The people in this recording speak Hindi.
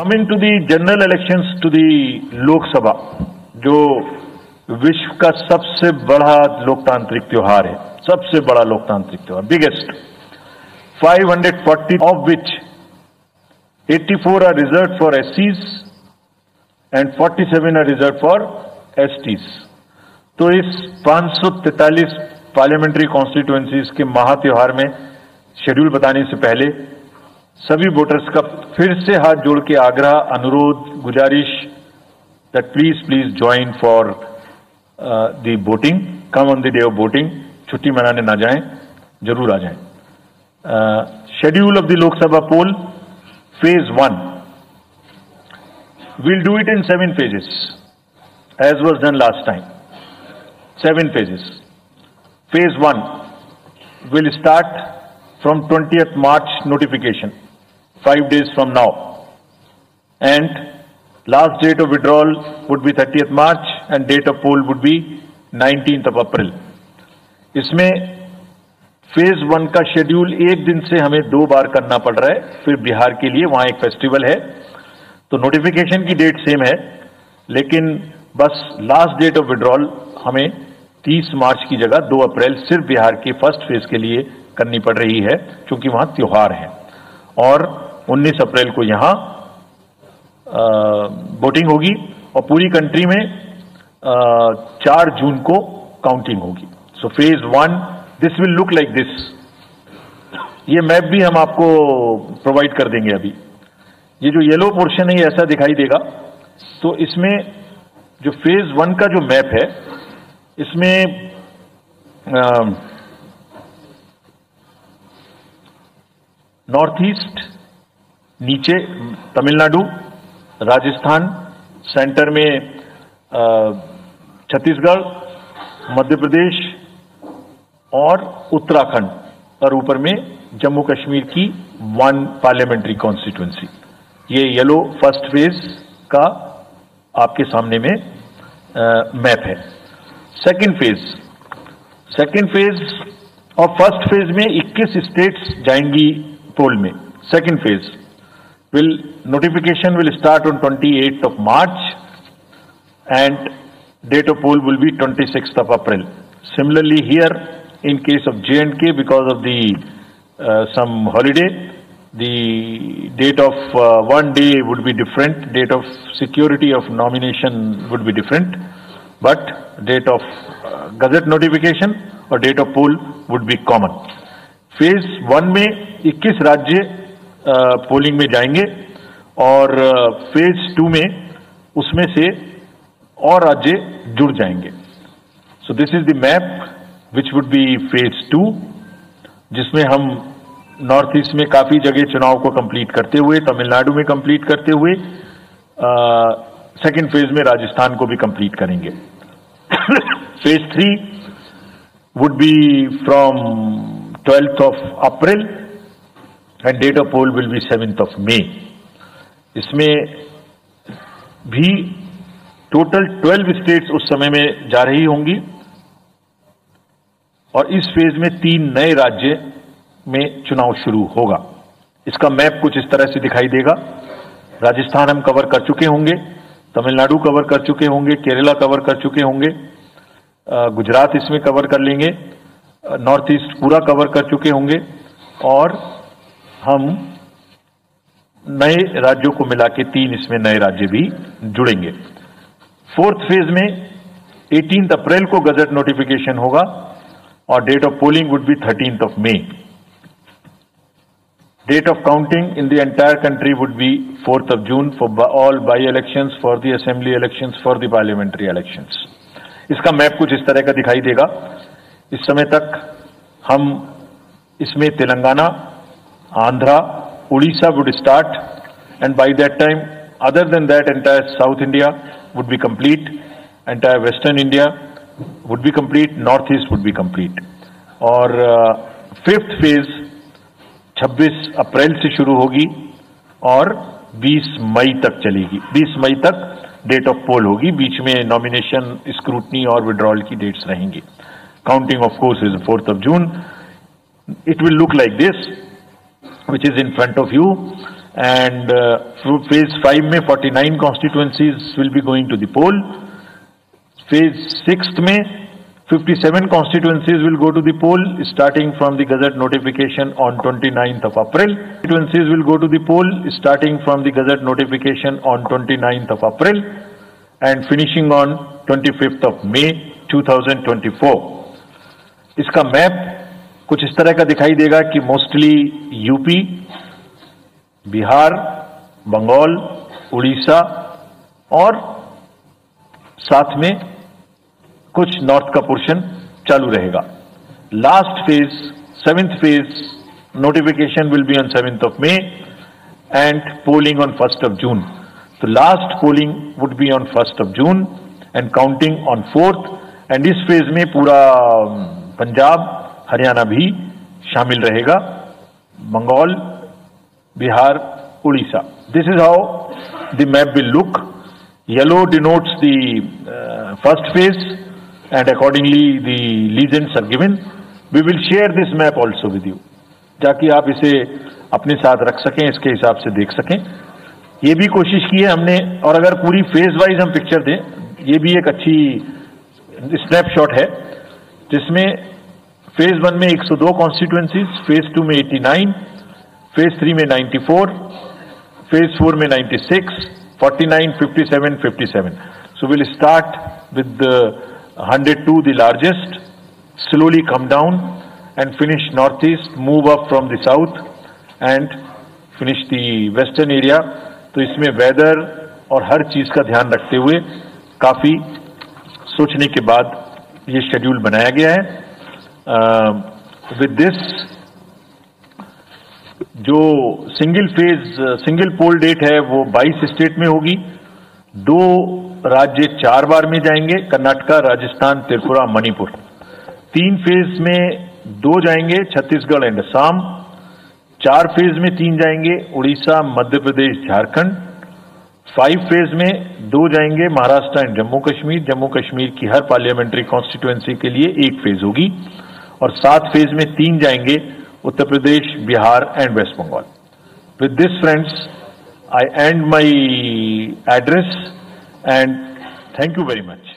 Coming to the general elections to the Lok Sabha, जो विश्व का सबसे बड़ा लोकतांत्रिक त्योहार है, सबसे बड़ा लोकतांत्रिक त्योहार, biggest, 540 of which 84 are reserved for SCs and 47 are reserved for STs। तो इस 543 पार्लियामेंट्री कॉन्स्टिट्यूएंसीज के महात्योहार में शेड्यूल बताने से पहले सभी वोटर्स का फिर से हाथ जोड़ के आग्रह, अनुरोध, गुजारिश that please join for the voting, come on the day of voting. छुट्टी मनाने ना जाएं, जरूर आ जाएं। Schedule of the Lok Sabha poll, phase 1, we'll do it in 7 phases as was done last time। 7 phases। phase 1 will start from 20th March notification, 5 days from now, and last date of withdrawal would be 30th March and date of poll would be 19th of April। इसमें फेज 1 का शेड्यूल एक दिन से हमें 2 बार करना पड़ रहा है। फिर बिहार के लिए वहां एक फेस्टिवल है, तो नोटिफिकेशन की डेट सेम है, लेकिन बस लास्ट डेट ऑफ विड्रॉल हमें 30 मार्च की जगह 2 अप्रैल सिर्फ बिहार के फर्स्ट फेज के लिए करनी पड़ रही है, क्योंकि वहां त्योहार है। और 19 अप्रैल को यहां वोटिंग होगी और पूरी कंट्री में 4 जून को काउंटिंग होगी। So phase 1 this will look like this. ये मैप भी हम आपको प्रोवाइड कर देंगे। अभी ये जो येलो पोर्शन है ये ऐसा दिखाई देगा। तो इसमें जो फेज 1 का जो मैप है, इसमें नॉर्थ ईस्ट, नीचे तमिलनाडु, राजस्थान, सेंटर में छत्तीसगढ़, मध्य प्रदेश और उत्तराखंड, और ऊपर में जम्मू कश्मीर की 1 पार्लियामेंट्री कॉन्स्टिट्यूएंसी। ये येलो फर्स्ट फेज का आपके सामने में मैप है। सेकंड फेज और फर्स्ट फेज में 21 स्टेट्स जाएंगी पोल में। Second phase notification will start on 28th of March and date of poll will be 26th of April। Similarly here in case of J&K, because of the some holiday, the date of one day would be different, date of security of nomination would be different, but date of gazette notification और date of poll would be common। Phase 1 में 21 राज्य पोलिंग में जाएंगे और फेज 2 में उसमें से और राज्य जुड़ जाएंगे। So this is the map which would be phase 2, जिसमें हम नॉर्थ ईस्ट में काफी जगह चुनाव को कंप्लीट करते हुए, तमिलनाडु में कंप्लीट करते हुए, सेकेंड फेज में राजस्थान को भी कंप्लीट करेंगे। Phase 3 would be from 12th of April and date of poll will be 7th of May। इसमें भी टोटल 12 स्टेट्स उस समय में जा रही होंगी और इस फेज में 3 नए राज्य में चुनाव शुरू होगा। इसका मैप कुछ इस तरह से दिखाई देगा। राजस्थान हम कवर कर चुके होंगे, तमिलनाडु कवर कर चुके होंगे, केरला कवर कर चुके होंगे, गुजरात इसमें कवर कर लेंगे, नॉर्थ ईस्ट पूरा कवर कर चुके होंगे और हम नए राज्यों को मिला के 3 इसमें नए राज्य भी जुड़ेंगे। फोर्थ फेज में 18 अप्रैल को गजट नोटिफिकेशन होगा और date of polling would be 13th of May। Date of counting in the entire country would be 4th of June for all by elections, for the assembly elections, for the parliamentary elections. इसका मैप कुछ इस तरह का दिखाई देगा। इस समय तक हम इसमें Telangana, Andhra, Orissa would start and by that time other than that entire south India would be complete, entire western India would be complete, north east would be complete. और फिफ्थ फेज 26 अप्रैल से शुरू होगी और 20 मई तक चलेगी। 20 मई तक डेट ऑफ पोल होगी, बीच में नॉमिनेशन, स्क्रूटनी और विड्रॉल की डेट्स रहेंगी। Counting of course is 4th of June। It will look like this, which is in front of you, and phase 5 में 49 constituencies will be going to the poll. Phase 6 में 57 constituencies will go to the poll starting from the Gazette notification on 29th of April. Constituencies will go to the poll starting from the Gazette notification on 29th of April and finishing on 25th of May 2024. इसका मैप कुछ इस तरह का दिखाई देगा कि मोस्टली यूपी, बिहार, बंगाल, उड़ीसा और साथ में कुछ नॉर्थ का पोर्शन चालू रहेगा. Last phase 7th phase notification will be on 7th of May and polling on 1st of June. तो last polling would be on 1st of June and counting on 4th. And इस फेज में पूरा पंजाब, हरियाणा भी शामिल रहेगा, Bengal, Bihar, Orissa. This is how the map will look. Yellow denotes the first phase and accordingly the legends are given. We will share this map also with you, ताकि आप इसे अपने साथ रख सकें, इसके हिसाब से देख सकें. ये भी कोशिश की है हमने, और अगर पूरी फेज वाइज हम पिक्चर दें, ये भी एक अच्छी स्नैपशॉट है जिसमें फेज 1 में 102 कॉन्स्टिट्यूएंसीज, फेज 2 में 89, फेज 3 में 94, फेज 4 में 96, 49, 57, 57. So we'll start with the 102, the largest, slowly come down and finish northeast, move up from the south and finish the western area. तो इसमें वेदर और हर चीज का ध्यान रखते हुए काफी सोचने के बाद ये शेड्यूल बनाया गया है. विद दिस जो सिंगल पोल डेट है वो 22 स्टेट में होगी. 2 राज्य 4 बार में जाएंगे, कर्नाटका, राजस्थान, त्रिपुरा, मणिपुर. 3 फेज में 2 जाएंगे, छत्तीसगढ़ एंड असम. 4 फेज में 3 जाएंगे, उड़ीसा, मध्य प्रदेश, झारखंड. 5 फेज में 2 जाएंगे, महाराष्ट्र एंड जम्मू कश्मीर. जम्मू कश्मीर की हर पार्लियामेंट्री कॉन्स्टिट्यूएंसी के लिए 1 फेज होगी. और 7 फेज में 3 जाएंगे, Uttar Pradesh, Bihar and West Bengal. With this friends, I end my address and thank you very much.